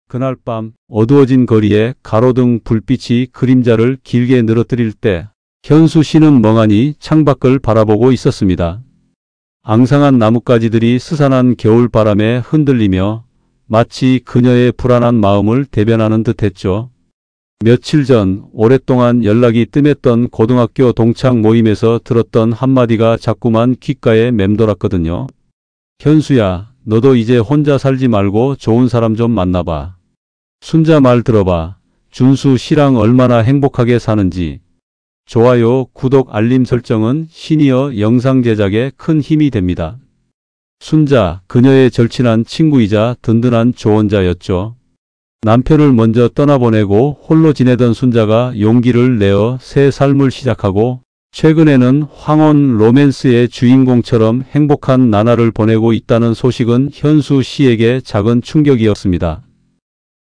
그날 밤 어두워진 거리에 가로등 불빛이 그림자를 길게 늘어뜨릴 때 현수 씨는 멍하니 창밖을 바라보고 있었습니다. 앙상한 나뭇가지들이 스산한 겨울바람에 흔들리며 마치 그녀의 불안한 마음을 대변하는 듯했죠. 며칠 전 오랫동안 연락이 뜸했던 고등학교 동창 모임에서 들었던 한마디가 자꾸만 귓가에 맴돌았거든요. 현수야, 너도 이제 혼자 살지 말고 좋은 사람 좀 만나봐. 순자 말 들어봐. 준수 씨랑 얼마나 행복하게 사는지. 좋아요, 구독, 알림 설정은 시니어 영상 제작에 큰 힘이 됩니다. 순자, 그녀의 절친한 친구이자 든든한 조언자였죠. 남편을 먼저 떠나보내고 홀로 지내던 순자가 용기를 내어 새 삶을 시작하고 최근에는 황혼 로맨스의 주인공처럼 행복한 나날을 보내고 있다는 소식은 현수 씨에게 작은 충격이었습니다.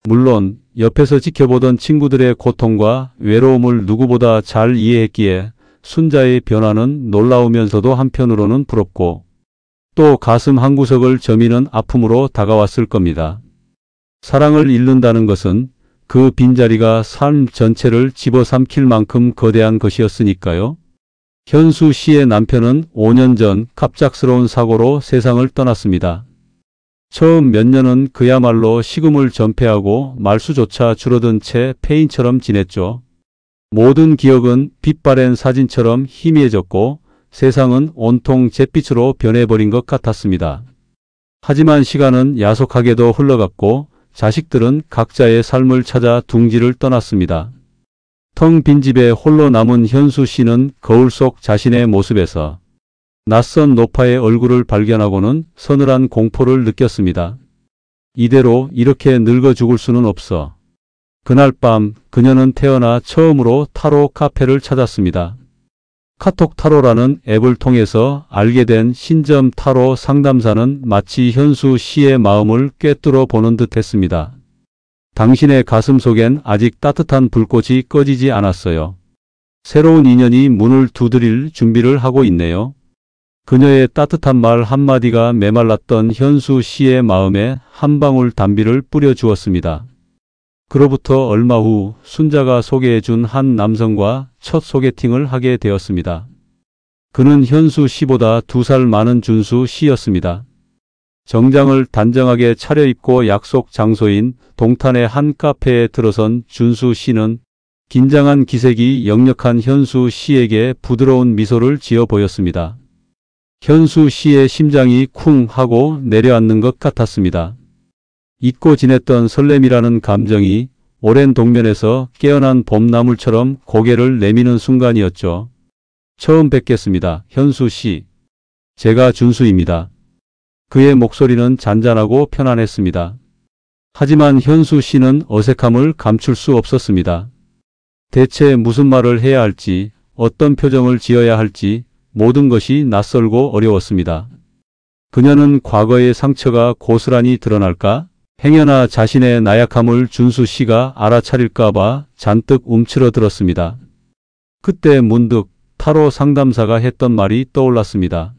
물론 옆에서 지켜보던 친구들의 고통과 외로움을 누구보다 잘 이해했기에 순자의 변화는 놀라우면서도 한편으로는 부럽고 또 가슴 한구석을 저미는 아픔으로 다가왔을 겁니다. 사랑을 잃는다는 것은 그 빈자리가 삶 전체를 집어삼킬 만큼 거대한 것이었으니까요. 현수 씨의 남편은 5년 전 갑작스러운 사고로 세상을 떠났습니다. 처음 몇 년은 그야말로 식음을 전폐하고 말수조차 줄어든 채 폐인처럼 지냈죠. 모든 기억은 빛바랜 사진처럼 희미해졌고 세상은 온통 잿빛으로 변해버린 것 같았습니다. 하지만 시간은 야속하게도 흘러갔고 자식들은 각자의 삶을 찾아 둥지를 떠났습니다. 텅 빈 집에 홀로 남은 현수 씨는 거울 속 자신의 모습에서 낯선 노파의 얼굴을 발견하고는 서늘한 공포를 느꼈습니다. 이대로 이렇게 늙어 죽을 수는 없어. 그날 밤 그녀는 태어나 처음으로 타로 카페를 찾았습니다. 카톡 타로라는 앱을 통해서 알게 된 신점 타로 상담사는 마치 현수 씨의 마음을 꿰뚫어 보는 듯 했습니다. 당신의 가슴 속엔 아직 따뜻한 불꽃이 꺼지지 않았어요. 새로운 인연이 문을 두드릴 준비를 하고 있네요. 그녀의 따뜻한 말 한마디가 메말랐던 현수 씨의 마음에 한 방울 단비를 뿌려주었습니다. 그로부터 얼마 후 순자가 소개해준 한 남성과 첫 소개팅을 하게 되었습니다. 그는 현수 씨보다 2살 많은 준수 씨였습니다. 정장을 단정하게 차려입고 약속 장소인 동탄의 한 카페에 들어선 준수 씨는 긴장한 기색이 역력한 현수 씨에게 부드러운 미소를 지어 보였습니다. 현수 씨의 심장이 쿵 하고 내려앉는 것 같았습니다. 잊고 지냈던 설렘이라는 감정이 오랜 동면에서 깨어난 봄나물처럼 고개를 내미는 순간이었죠. 처음 뵙겠습니다. 현수 씨. 제가 준수입니다. 그의 목소리는 잔잔하고 편안했습니다. 하지만 현수 씨는 어색함을 감출 수 없었습니다. 대체 무슨 말을 해야 할지, 어떤 표정을 지어야 할지 모든 것이 낯설고 어려웠습니다. 그녀는 과거의 상처가 고스란히 드러날까? 행여나 자신의 나약함을 준수 씨가 알아차릴까봐 잔뜩 움츠러들었습니다. 그때 문득 타로 상담사가 했던 말이 떠올랐습니다.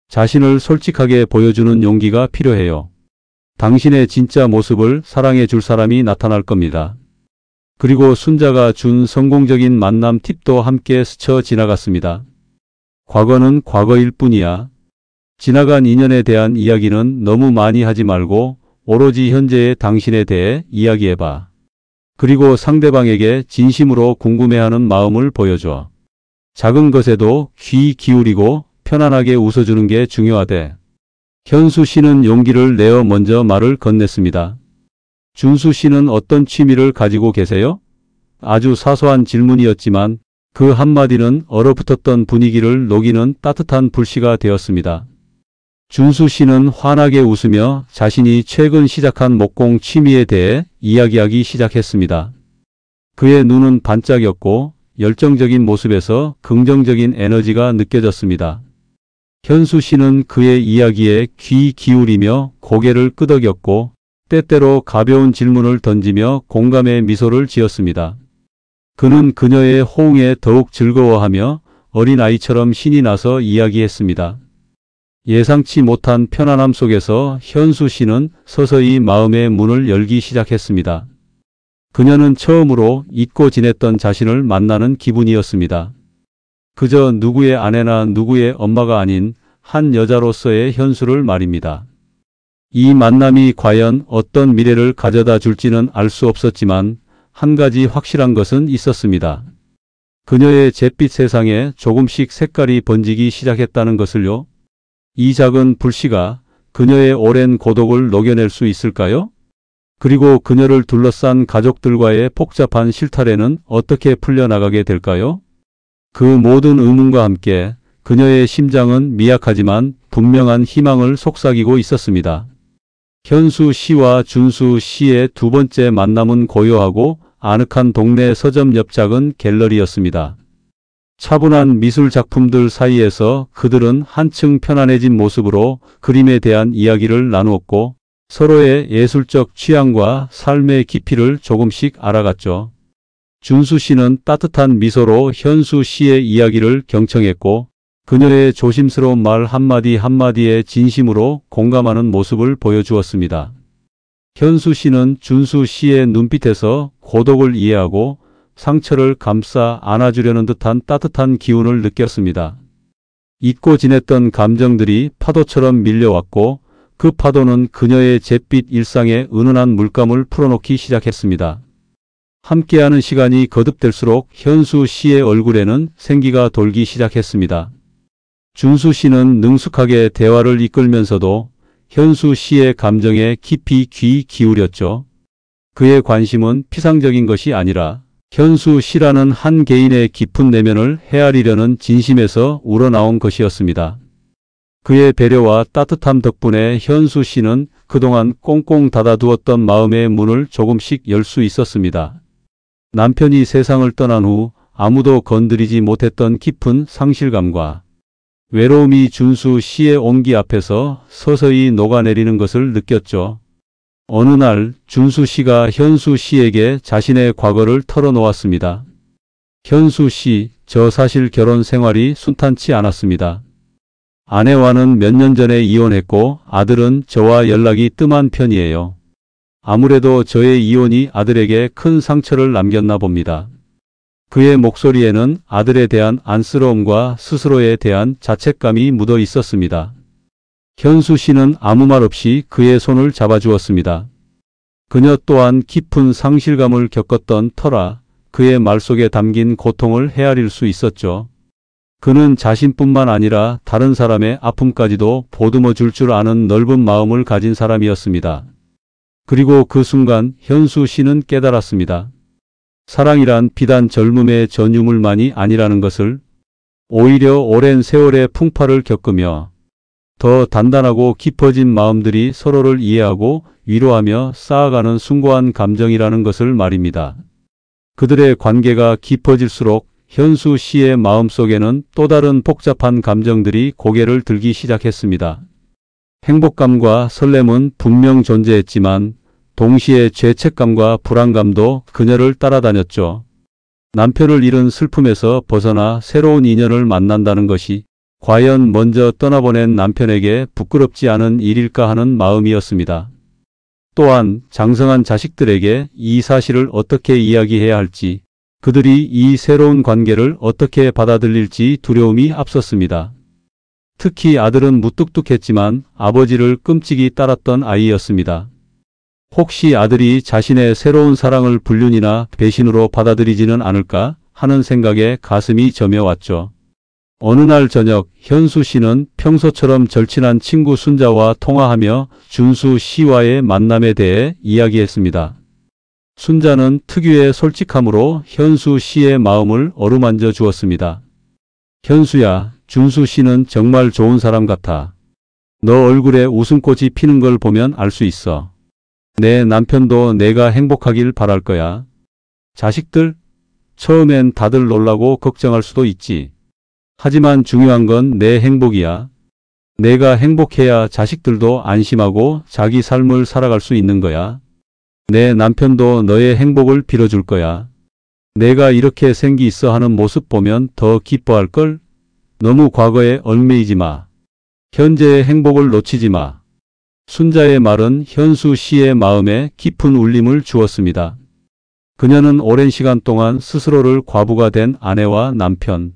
자신을 솔직하게 보여주는 용기가 필요해요. 당신의 진짜 모습을 사랑해 줄 사람이 나타날 겁니다. 그리고 순자가 준 성공적인 만남 팁도 함께 스쳐 지나갔습니다. 과거는 과거일 뿐이야. 지나간 인연에 대한 이야기는 너무 많이 하지 말고 오로지 현재의 당신에 대해 이야기해봐. 그리고 상대방에게 진심으로 궁금해하는 마음을 보여줘. 작은 것에도 귀 기울이고 편안하게 웃어주는 게 중요하대. 현수 씨는 용기를 내어 먼저 말을 건넸습니다. 준수 씨는 어떤 취미를 가지고 계세요? 아주 사소한 질문이었지만 그 한마디는 얼어붙었던 분위기를 녹이는 따뜻한 불씨가 되었습니다. 준수 씨는 환하게 웃으며 자신이 최근 시작한 목공 취미에 대해 이야기하기 시작했습니다. 그의 눈은 반짝였고 열정적인 모습에서 긍정적인 에너지가 느껴졌습니다. 현수 씨는 그의 이야기에 귀 기울이며 고개를 끄덕였고 때때로 가벼운 질문을 던지며 공감의 미소를 지었습니다. 그는 그녀의 호응에 더욱 즐거워하며 어린아이처럼 신이 나서 이야기했습니다. 예상치 못한 편안함 속에서 현수 씨는 서서히 마음의 문을 열기 시작했습니다. 그녀는 처음으로 잊고 지냈던 자신을 만나는 기분이었습니다. 그저 누구의 아내나 누구의 엄마가 아닌 한 여자로서의 현수를 말입니다. 이 만남이 과연 어떤 미래를 가져다 줄지는 알 수 없었지만 한 가지 확실한 것은 있었습니다. 그녀의 잿빛 세상에 조금씩 색깔이 번지기 시작했다는 것을요. 이 작은 불씨가 그녀의 오랜 고독을 녹여낼 수 있을까요? 그리고 그녀를 둘러싼 가족들과의 복잡한 실타래는 어떻게 풀려나가게 될까요? 그 모든 의문과 함께 그녀의 심장은 미약하지만 분명한 희망을 속삭이고 있었습니다. 현수 씨와 준수 씨의 두 번째 만남은 고요하고 아늑한 동네 서점 옆 작은 갤러리였습니다. 차분한 미술 작품들 사이에서 그들은 한층 편안해진 모습으로 그림에 대한 이야기를 나누었고 서로의 예술적 취향과 삶의 깊이를 조금씩 알아갔죠. 준수 씨는 따뜻한 미소로 현수 씨의 이야기를 경청했고 그녀의 조심스러운 말 한마디 한마디에 진심으로 공감하는 모습을 보여주었습니다. 현수 씨는 준수 씨의 눈빛에서 고독을 이해하고 상처를 감싸 안아주려는 듯한 따뜻한 기운을 느꼈습니다. 잊고 지냈던 감정들이 파도처럼 밀려왔고 그 파도는 그녀의 잿빛 일상에 은은한 물감을 풀어놓기 시작했습니다. 함께하는 시간이 거듭될수록 현수 씨의 얼굴에는 생기가 돌기 시작했습니다. 준수 씨는 능숙하게 대화를 이끌면서도 현수 씨의 감정에 깊이 귀 기울였죠. 그의 관심은 피상적인 것이 아니라 현수 씨라는 한 개인의 깊은 내면을 헤아리려는 진심에서 우러나온 것이었습니다. 그의 배려와 따뜻함 덕분에 현수 씨는 그동안 꽁꽁 닫아두었던 마음의 문을 조금씩 열 수 있었습니다. 남편이 세상을 떠난 후 아무도 건드리지 못했던 깊은 상실감과 외로움이 준수 씨의 온기 앞에서 서서히 녹아내리는 것을 느꼈죠. 어느 날 준수 씨가 현수 씨에게 자신의 과거를 털어놓았습니다. 현수 씨, 저 사실 결혼 생활이 순탄치 않았습니다. 아내와는 몇 년 전에 이혼했고 아들은 저와 연락이 뜸한 편이에요. 아무래도 저의 이혼이 아들에게 큰 상처를 남겼나 봅니다. 그의 목소리에는 아들에 대한 안쓰러움과 스스로에 대한 자책감이 묻어 있었습니다. 현수 씨는 아무 말 없이 그의 손을 잡아주었습니다. 그녀 또한 깊은 상실감을 겪었던 터라 그의 말 속에 담긴 고통을 헤아릴 수 있었죠. 그는 자신뿐만 아니라 다른 사람의 아픔까지도 보듬어 줄 줄 아는 넓은 마음을 가진 사람이었습니다. 그리고 그 순간 현수 씨는 깨달았습니다. 사랑이란 비단 젊음의 전유물만이 아니라는 것을, 오히려 오랜 세월의 풍파를 겪으며 더 단단하고 깊어진 마음들이 서로를 이해하고 위로하며 쌓아가는 숭고한 감정이라는 것을 말입니다. 그들의 관계가 깊어질수록 현수 씨의 마음속에는 또 다른 복잡한 감정들이 고개를 들기 시작했습니다. 행복감과 설렘은 분명 존재했지만 동시에 죄책감과 불안감도 그녀를 따라다녔죠. 남편을 잃은 슬픔에서 벗어나 새로운 인연을 만난다는 것이 과연 먼저 떠나보낸 남편에게 부끄럽지 않은 일일까 하는 마음이었습니다. 또한 장성한 자식들에게 이 사실을 어떻게 이야기해야 할지, 그들이 이 새로운 관계를 어떻게 받아들일지 두려움이 앞섰습니다. 특히 아들은 무뚝뚝했지만 아버지를 끔찍이 따랐던 아이였습니다. 혹시 아들이 자신의 새로운 사랑을 불륜이나 배신으로 받아들이지는 않을까 하는 생각에 가슴이 저며왔죠. 어느 날 저녁 현수 씨는 평소처럼 절친한 친구 순자와 통화하며 준수 씨와의 만남에 대해 이야기했습니다. 순자는 특유의 솔직함으로 현수 씨의 마음을 어루만져 주었습니다. 현수야, 준수 씨는 정말 좋은 사람 같아. 너 얼굴에 웃음꽃이 피는 걸 보면 알 수 있어. 내 남편도 내가 행복하길 바랄 거야. 자식들? 처음엔 다들 놀라고 걱정할 수도 있지. 하지만 중요한 건 내 행복이야. 내가 행복해야 자식들도 안심하고 자기 삶을 살아갈 수 있는 거야. 내 남편도 너의 행복을 빌어줄 거야. 내가 이렇게 생기 있어 하는 모습 보면 더 기뻐할걸? 너무 과거에 얽매이지 마. 현재의 행복을 놓치지 마. 순자의 말은 현수 씨의 마음에 깊은 울림을 주었습니다. 그녀는 오랜 시간 동안 스스로를 과부가 된 아내와 남편,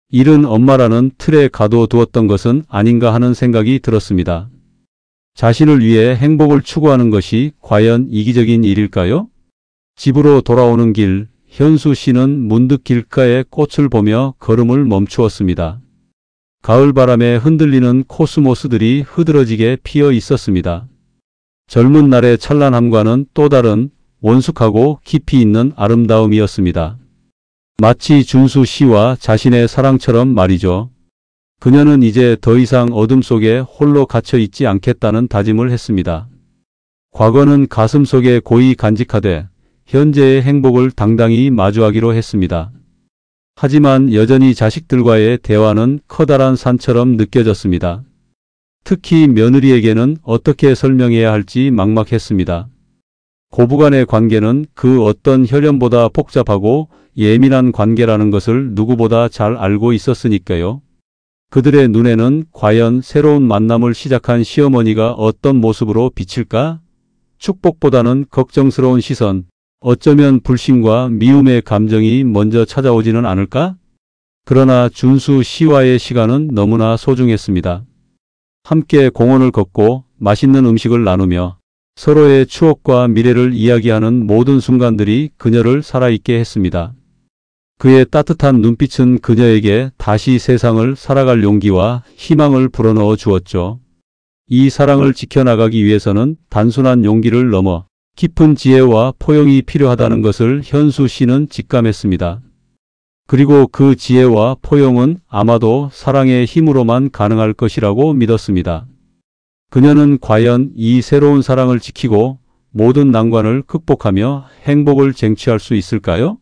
잃은 엄마라는 틀에 가둬두었던 것은 아닌가 하는 생각이 들었습니다. 자신을 위해 행복을 추구하는 것이 과연 이기적인 일일까요? 집으로 돌아오는 길, 현수 씨는 문득 길가의 꽃을 보며 걸음을 멈추었습니다. 가을 바람에 흔들리는 코스모스들이 흐드러지게 피어 있었습니다. 젊은 날의 찬란함과는 또 다른 원숙하고 깊이 있는 아름다움이었습니다. 마치 준수 씨와 자신의 사랑처럼 말이죠. 그녀는 이제 더 이상 어둠 속에 홀로 갇혀 있지 않겠다는 다짐을 했습니다. 과거는 가슴 속에 고이 간직하되 현재의 행복을 당당히 마주하기로 했습니다. 하지만 여전히 자식들과의 대화는 커다란 산처럼 느껴졌습니다. 특히 며느리에게는 어떻게 설명해야 할지 막막했습니다. 고부간의 관계는 그 어떤 혈연보다 복잡하고 예민한 관계라는 것을 누구보다 잘 알고 있었으니까요. 그들의 눈에는 과연 새로운 만남을 시작한 시어머니가 어떤 모습으로 비칠까? 축복보다는 걱정스러운 시선, 어쩌면 불신과 미움의 감정이 먼저 찾아오지는 않을까? 그러나 준수 씨와의 시간은 너무나 소중했습니다. 함께 공원을 걷고 맛있는 음식을 나누며 서로의 추억과 미래를 이야기하는 모든 순간들이 그녀를 살아있게 했습니다. 그의 따뜻한 눈빛은 그녀에게 다시 세상을 살아갈 용기와 희망을 불어넣어 주었죠. 이 사랑을 지켜나가기 위해서는 단순한 용기를 넘어 깊은 지혜와 포용이 필요하다는 것을 현수 씨는 직감했습니다. 그리고 그 지혜와 포용은 아마도 사랑의 힘으로만 가능할 것이라고 믿었습니다. 그녀는 과연 이 새로운 사랑을 지키고 모든 난관을 극복하며 행복을 쟁취할 수 있을까요?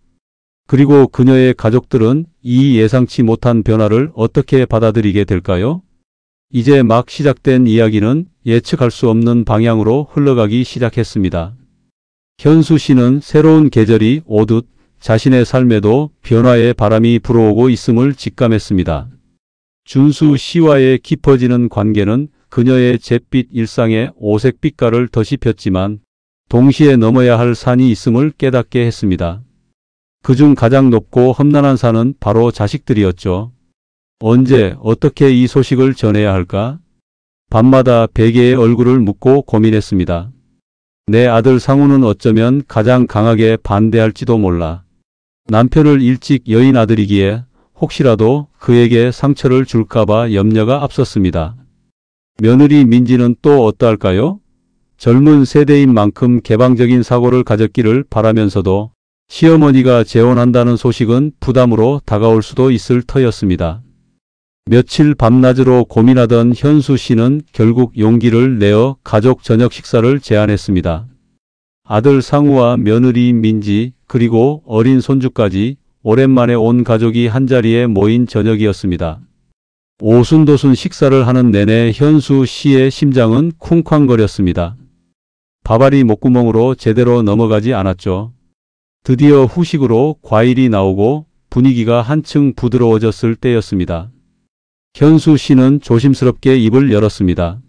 그리고 그녀의 가족들은 이 예상치 못한 변화를 어떻게 받아들이게 될까요? 이제 막 시작된 이야기는 예측할 수 없는 방향으로 흘러가기 시작했습니다. 현수 씨는 새로운 계절이 오듯 자신의 삶에도 변화의 바람이 불어오고 있음을 직감했습니다. 준수 씨와의 깊어지는 관계는 그녀의 잿빛 일상에 오색 빛깔을 더씹혔지만 동시에 넘어야 할 산이 있음을 깨닫게 했습니다. 그중 가장 높고 험난한 산은 바로 자식들이었죠. 언제 어떻게 이 소식을 전해야 할까? 밤마다 베개의 얼굴을 묻고 고민했습니다. 내 아들 상우는 어쩌면 가장 강하게 반대할지도 몰라. 남편을 일찍 여인 아들이기에 혹시라도 그에게 상처를 줄까봐 염려가 앞섰습니다. 며느리 민지는 또 어떠할까요? 젊은 세대인 만큼 개방적인 사고를 가졌기를 바라면서도 시어머니가 재혼한다는 소식은 부담으로 다가올 수도 있을 터였습니다. 며칠 밤낮으로 고민하던 현수 씨는 결국 용기를 내어 가족 저녁 식사를 제안했습니다. 아들 상우와 며느리 민지 그리고 어린 손주까지 오랜만에 온 가족이 한자리에 모인 저녁이었습니다. 오순도순 식사를 하는 내내 현수 씨의 심장은 쿵쾅거렸습니다. 밥알이 목구멍으로 제대로 넘어가지 않았죠. 드디어 후식으로 과일이 나오고 분위기가 한층 부드러워졌을 때였습니다. 현수 씨는 조심스럽게 입을 열었습니다.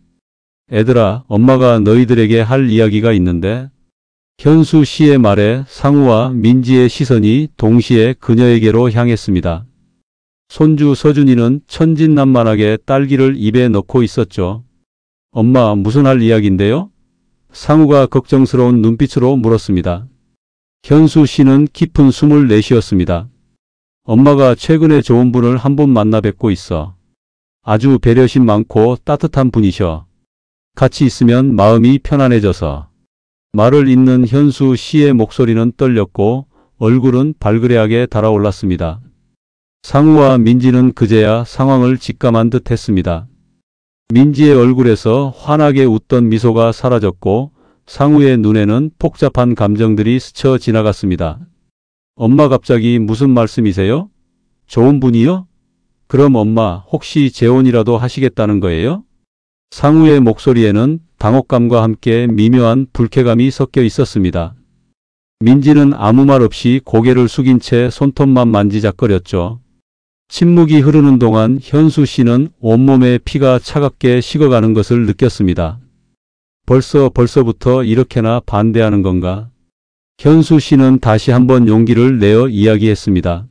애들아, 엄마가 너희들에게 할 이야기가 있는데. 현수 씨의 말에 상우와 민지의 시선이 동시에 그녀에게로 향했습니다. 손주 서준이는 천진난만하게 딸기를 입에 넣고 있었죠. 엄마, 무슨 할 이야기인데요? 상우가 걱정스러운 눈빛으로 물었습니다. 현수 씨는 깊은 숨을 내쉬었습니다. 엄마가 최근에 좋은 분을 한 분 만나 뵙고 있어. 아주 배려심 많고 따뜻한 분이셔. 같이 있으면 마음이 편안해져서. 말을 잇는 현수 씨의 목소리는 떨렸고 얼굴은 발그레하게 달아올랐습니다. 상우와 민지는 그제야 상황을 직감한 듯 했습니다. 민지의 얼굴에서 환하게 웃던 미소가 사라졌고 상우의 눈에는 복잡한 감정들이 스쳐 지나갔습니다. 엄마, 갑자기 무슨 말씀이세요? 좋은 분이요? 그럼 엄마, 혹시 재혼이라도 하시겠다는 거예요? 상우의 목소리에는 당혹감과 함께 미묘한 불쾌감이 섞여 있었습니다. 민지는 아무 말 없이 고개를 숙인 채 손톱만 만지작거렸죠. 침묵이 흐르는 동안 현수 씨는 온몸에 피가 차갑게 식어가는 것을 느꼈습니다. 벌써부터 이렇게나 반대하는 건가? 현수 씨는 다시 한번 용기를 내어 이야기했습니다.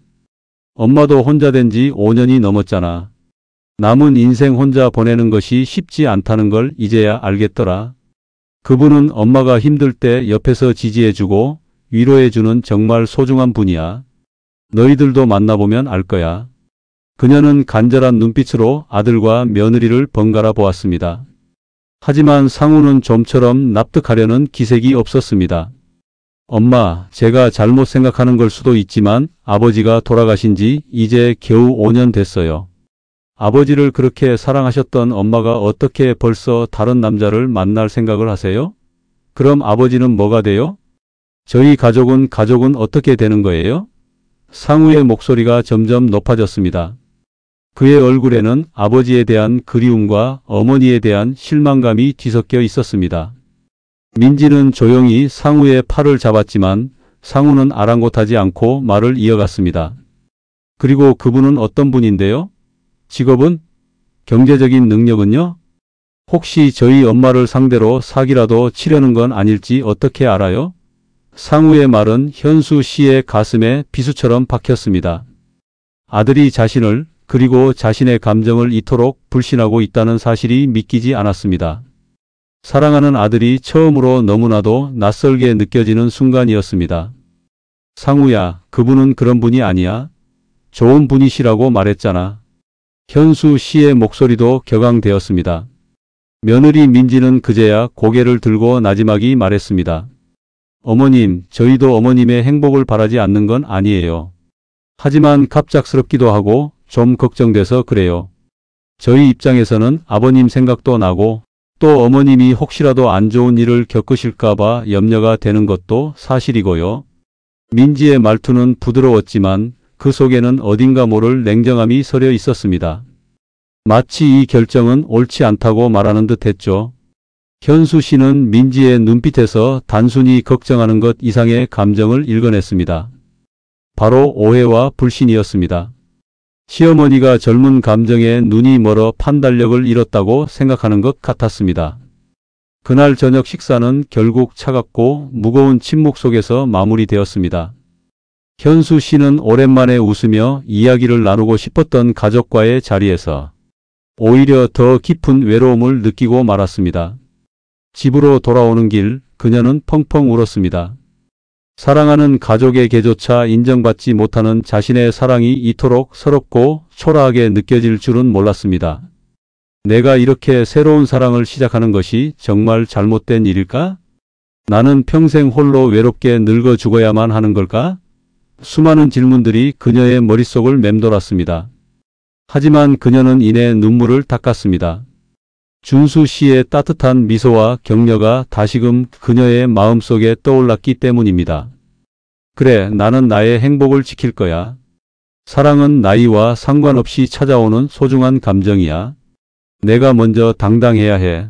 엄마도 혼자 된 지 5년이 넘었잖아. 남은 인생 혼자 보내는 것이 쉽지 않다는 걸 이제야 알겠더라. 그분은 엄마가 힘들 때 옆에서 지지해주고 위로해주는 정말 소중한 분이야. 너희들도 만나보면 알 거야. 그녀는 간절한 눈빛으로 아들과 며느리를 번갈아 보았습니다. 하지만 상우는 좀처럼 납득하려는 기색이 없었습니다. 엄마, 제가 잘못 생각하는 걸 수도 있지만 아버지가 돌아가신 지 이제 겨우 5년 됐어요. 아버지를 그렇게 사랑하셨던 엄마가 어떻게 벌써 다른 남자를 만날 생각을 하세요? 그럼 아버지는 뭐가 돼요? 저희 가족은 어떻게 되는 거예요? 상우의 목소리가 점점 높아졌습니다. 그의 얼굴에는 아버지에 대한 그리움과 어머니에 대한 실망감이 뒤섞여 있었습니다. 민지는 조용히 상우의 팔을 잡았지만 상우는 아랑곳하지 않고 말을 이어갔습니다. 그리고 그분은 어떤 분인데요? 직업은? 경제적인 능력은요? 혹시 저희 엄마를 상대로 사기라도 치려는 건 아닐지 어떻게 알아요? 상우의 말은 현수 씨의 가슴에 비수처럼 박혔습니다. 아들이 자신을 그리고 자신의 감정을 이토록 불신하고 있다는 사실이 믿기지 않았습니다. 사랑하는 아들이 처음으로 너무나도 낯설게 느껴지는 순간이었습니다. 상우야, 그분은 그런 분이 아니야. 좋은 분이시라고 말했잖아. 현수 씨의 목소리도 격앙되었습니다. 며느리 민지는 그제야 고개를 들고 나지막이 말했습니다. 어머님, 저희도 어머님의 행복을 바라지 않는 건 아니에요. 하지만 갑작스럽기도 하고 좀 걱정돼서 그래요. 저희 입장에서는 아버님 생각도 나고 또 어머님이 혹시라도 안 좋은 일을 겪으실까봐 염려가 되는 것도 사실이고요. 민지의 말투는 부드러웠지만 그 속에는 어딘가 모를 냉정함이 서려 있었습니다. 마치 이 결정은 옳지 않다고 말하는 듯 했죠. 현수 씨는 민지의 눈빛에서 단순히 걱정하는 것 이상의 감정을 읽어냈습니다. 바로 오해와 불신이었습니다. 시어머니가 젊은 감정에 눈이 멀어 판단력을 잃었다고 생각하는 것 같았습니다. 그날 저녁 식사는 결국 차갑고 무거운 침묵 속에서 마무리되었습니다. 현수 씨는 오랜만에 웃으며 이야기를 나누고 싶었던 가족과의 자리에서 오히려 더 깊은 외로움을 느끼고 말았습니다. 집으로 돌아오는 길 그녀는 펑펑 울었습니다. 사랑하는 가족에게조차 인정받지 못하는 자신의 사랑이 이토록 서럽고 초라하게 느껴질 줄은 몰랐습니다. 내가 이렇게 새로운 사랑을 시작하는 것이 정말 잘못된 일일까? 나는 평생 홀로 외롭게 늙어 죽어야만 하는 걸까? 수많은 질문들이 그녀의 머릿속을 맴돌았습니다. 하지만 그녀는 이내 눈물을 닦았습니다. 준수 씨의 따뜻한 미소와 격려가 다시금 그녀의 마음속에 떠올랐기 때문입니다. 그래, 나는 나의 행복을 지킬 거야. 사랑은 나이와 상관없이 찾아오는 소중한 감정이야. 내가 먼저 당당해야 해.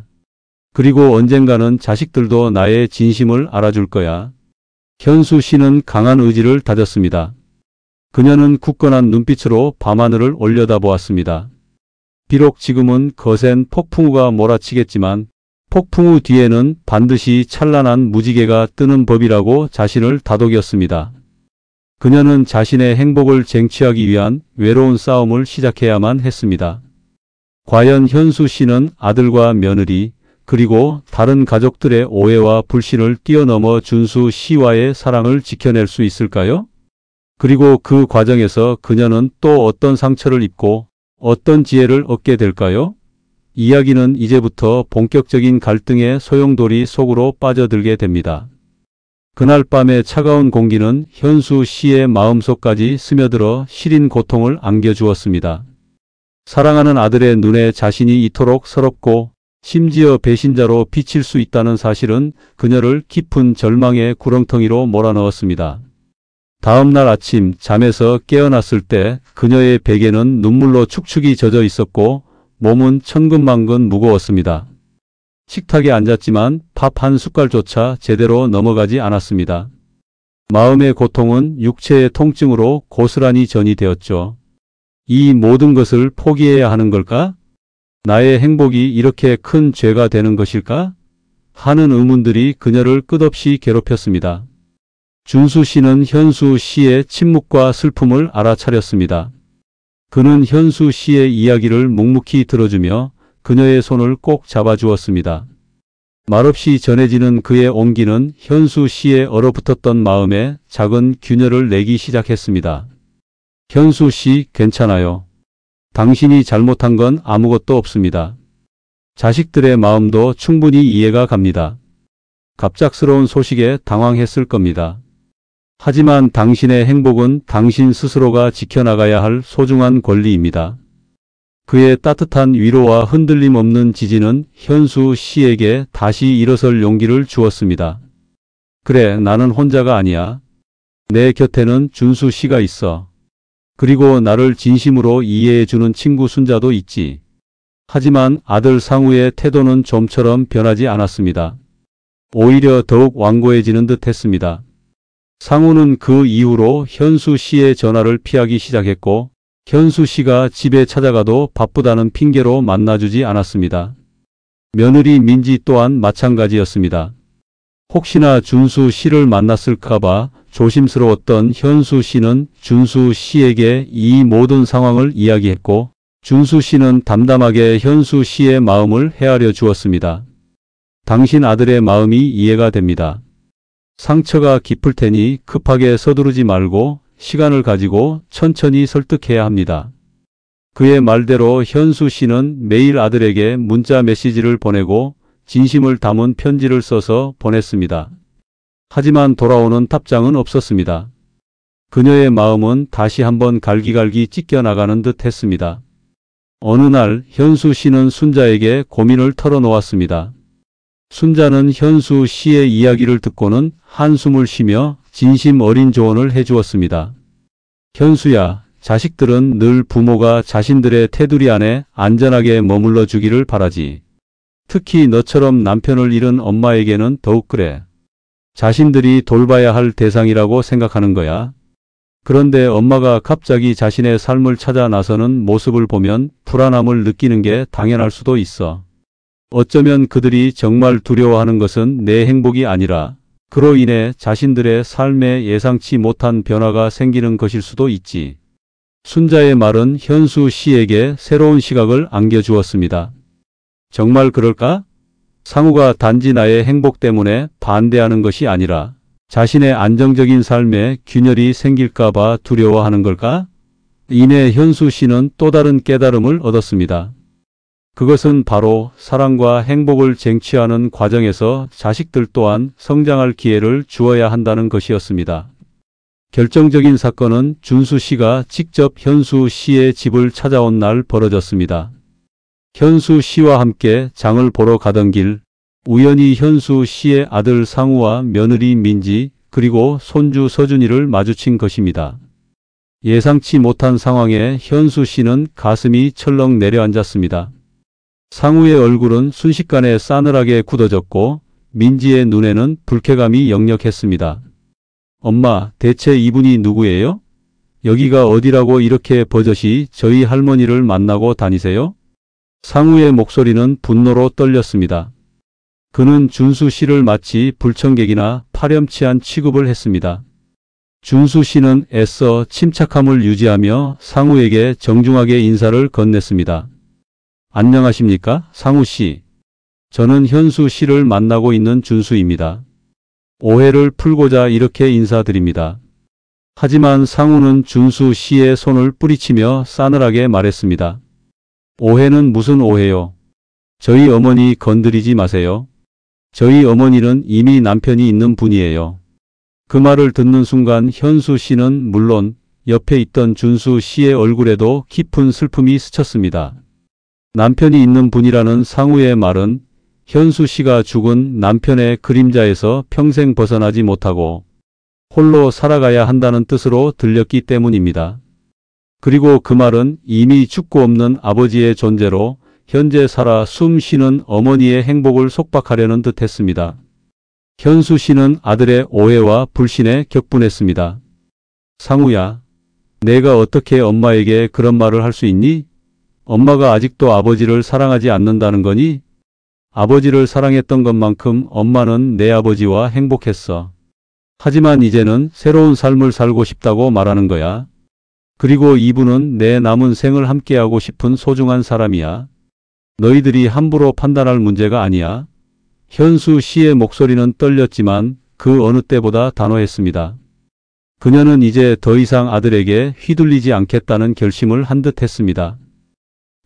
그리고 언젠가는 자식들도 나의 진심을 알아줄 거야. 현수 씨는 강한 의지를 다졌습니다. 그녀는 굳건한 눈빛으로 밤하늘을 올려다보았습니다. 비록 지금은 거센 폭풍우가 몰아치겠지만 폭풍우 뒤에는 반드시 찬란한 무지개가 뜨는 법이라고 자신을 다독였습니다. 그녀는 자신의 행복을 쟁취하기 위한 외로운 싸움을 시작해야만 했습니다. 과연 현수 씨는 아들과 며느리 그리고 다른 가족들의 오해와 불신을 뛰어넘어 준수 씨와의 사랑을 지켜낼 수 있을까요? 그리고 그 과정에서 그녀는 또 어떤 상처를 입고 어떤 지혜를 얻게 될까요? 이야기는 이제부터 본격적인 갈등의 소용돌이 속으로 빠져들게 됩니다. 그날 밤의 차가운 공기는 현수 씨의 마음속까지 스며들어 시린 고통을 안겨주었습니다. 사랑하는 아들의 눈에 자신이 이토록 서럽고 심지어 배신자로 비칠 수 있다는 사실은 그녀를 깊은 절망의 구렁텅이로 몰아넣었습니다. 다음 날 아침 잠에서 깨어났을 때 그녀의 베개는 눈물로 축축이 젖어 있었고 몸은 천근만근 무거웠습니다. 식탁에 앉았지만 밥 한 숟갈조차 제대로 넘어가지 않았습니다. 마음의 고통은 육체의 통증으로 고스란히 전이 되었죠. 이 모든 것을 포기해야 하는 걸까? 나의 행복이 이렇게 큰 죄가 되는 것일까? 하는 의문들이 그녀를 끝없이 괴롭혔습니다. 준수 씨는 현수 씨의 침묵과 슬픔을 알아차렸습니다. 그는 현수 씨의 이야기를 묵묵히 들어주며 그녀의 손을 꼭 잡아주었습니다. 말없이 전해지는 그의 온기는 현수 씨의 얼어붙었던 마음에 작은 균열을 내기 시작했습니다. 현수 씨, 괜찮아요. 당신이 잘못한 건 아무것도 없습니다. 자식들의 마음도 충분히 이해가 갑니다. 갑작스러운 소식에 당황했을 겁니다. 하지만 당신의 행복은 당신 스스로가 지켜나가야 할 소중한 권리입니다. 그의 따뜻한 위로와 흔들림 없는 지지는 현수 씨에게 다시 일어설 용기를 주었습니다. 그래, 나는 혼자가 아니야. 내 곁에는 준수 씨가 있어. 그리고 나를 진심으로 이해해주는 친구 순자도 있지. 하지만 아들 상우의 태도는 좀처럼 변하지 않았습니다. 오히려 더욱 완고해지는 듯 했습니다. 상우는 그 이후로 현수 씨의 전화를 피하기 시작했고 현수 씨가 집에 찾아가도 바쁘다는 핑계로 만나주지 않았습니다. 며느리 민지 또한 마찬가지였습니다. 혹시나 준수 씨를 만났을까봐 조심스러웠던 현수 씨는 준수 씨에게 이 모든 상황을 이야기했고 준수 씨는 담담하게 현수 씨의 마음을 헤아려 주었습니다. 당신 아들의 마음이 이해가 됩니다. 상처가 깊을 테니 급하게 서두르지 말고 시간을 가지고 천천히 설득해야 합니다. 그의 말대로 현수 씨는 매일 아들에게 문자 메시지를 보내고 진심을 담은 편지를 써서 보냈습니다. 하지만 돌아오는 답장은 없었습니다. 그녀의 마음은 다시 한번 갈기갈기 찢겨나가는 듯 했습니다. 어느 날 현수 씨는 순자에게 고민을 털어놓았습니다. 순자는 현수 씨의 이야기를 듣고는 한숨을 쉬며 진심 어린 조언을 해주었습니다. 현수야, 자식들은 늘 부모가 자신들의 테두리 안에 안전하게 머물러 주기를 바라지. 특히 너처럼 남편을 잃은 엄마에게는 더욱 그래. 자신들이 돌봐야 할 대상이라고 생각하는 거야. 그런데 엄마가 갑자기 자신의 삶을 찾아 나서는 모습을 보면 불안함을 느끼는 게 당연할 수도 있어. 어쩌면 그들이 정말 두려워하는 것은 내 행복이 아니라 그로 인해 자신들의 삶에 예상치 못한 변화가 생기는 것일 수도 있지. 순자의 말은 현수 씨에게 새로운 시각을 안겨주었습니다. 정말 그럴까? 상우가 단지 나의 행복 때문에 반대하는 것이 아니라 자신의 안정적인 삶에 균열이 생길까봐 두려워하는 걸까? 이내 현수 씨는 또 다른 깨달음을 얻었습니다. 그것은 바로 사랑과 행복을 쟁취하는 과정에서 자식들 또한 성장할 기회를 주어야 한다는 것이었습니다. 결정적인 사건은 준수 씨가 직접 현수 씨의 집을 찾아온 날 벌어졌습니다. 현수 씨와 함께 장을 보러 가던 길, 우연히 현수 씨의 아들 상우와 며느리 민지 그리고 손주 서준이를 마주친 것입니다. 예상치 못한 상황에 현수 씨는 가슴이 철렁 내려앉았습니다. 상우의 얼굴은 순식간에 싸늘하게 굳어졌고 민지의 눈에는 불쾌감이 역력했습니다. 엄마, 대체 이분이 누구예요? 여기가 어디라고 이렇게 버젓이 저희 할머니를 만나고 다니세요? 상우의 목소리는 분노로 떨렸습니다. 그는 준수 씨를 마치 불청객이나 파렴치한 취급을 했습니다. 준수 씨는 애써 침착함을 유지하며 상우에게 정중하게 인사를 건넸습니다. 안녕하십니까, 상우 씨. 저는 현수 씨를 만나고 있는 준수입니다. 오해를 풀고자 이렇게 인사드립니다. 하지만 상우는 준수 씨의 손을 뿌리치며 싸늘하게 말했습니다. 오해는 무슨 오해요? 저희 어머니 건드리지 마세요. 저희 어머니는 이미 남편이 있는 분이에요. 그 말을 듣는 순간 현수 씨는 물론 옆에 있던 준수 씨의 얼굴에도 깊은 슬픔이 스쳤습니다. 남편이 있는 분이라는 상우의 말은 현수 씨가 죽은 남편의 그림자에서 평생 벗어나지 못하고 홀로 살아가야 한다는 뜻으로 들렸기 때문입니다. 그리고 그 말은 이미 죽고 없는 아버지의 존재로 현재 살아 숨 쉬는 어머니의 행복을 속박하려는 듯 했습니다. 현수 씨는 아들의 오해와 불신에 격분했습니다. 상우야, 내가 어떻게 엄마에게 그런 말을 할 수 있니? 엄마가 아직도 아버지를 사랑하지 않는다는 거니? 아버지를 사랑했던 것만큼 엄마는 내 아버지와 행복했어. 하지만 이제는 새로운 삶을 살고 싶다고 말하는 거야. 그리고 이분은 내 남은 생을 함께하고 싶은 소중한 사람이야. 너희들이 함부로 판단할 문제가 아니야. 현수 씨의 목소리는 떨렸지만 그 어느 때보다 단호했습니다. 그녀는 이제 더 이상 아들에게 휘둘리지 않겠다는 결심을 한 듯 했습니다.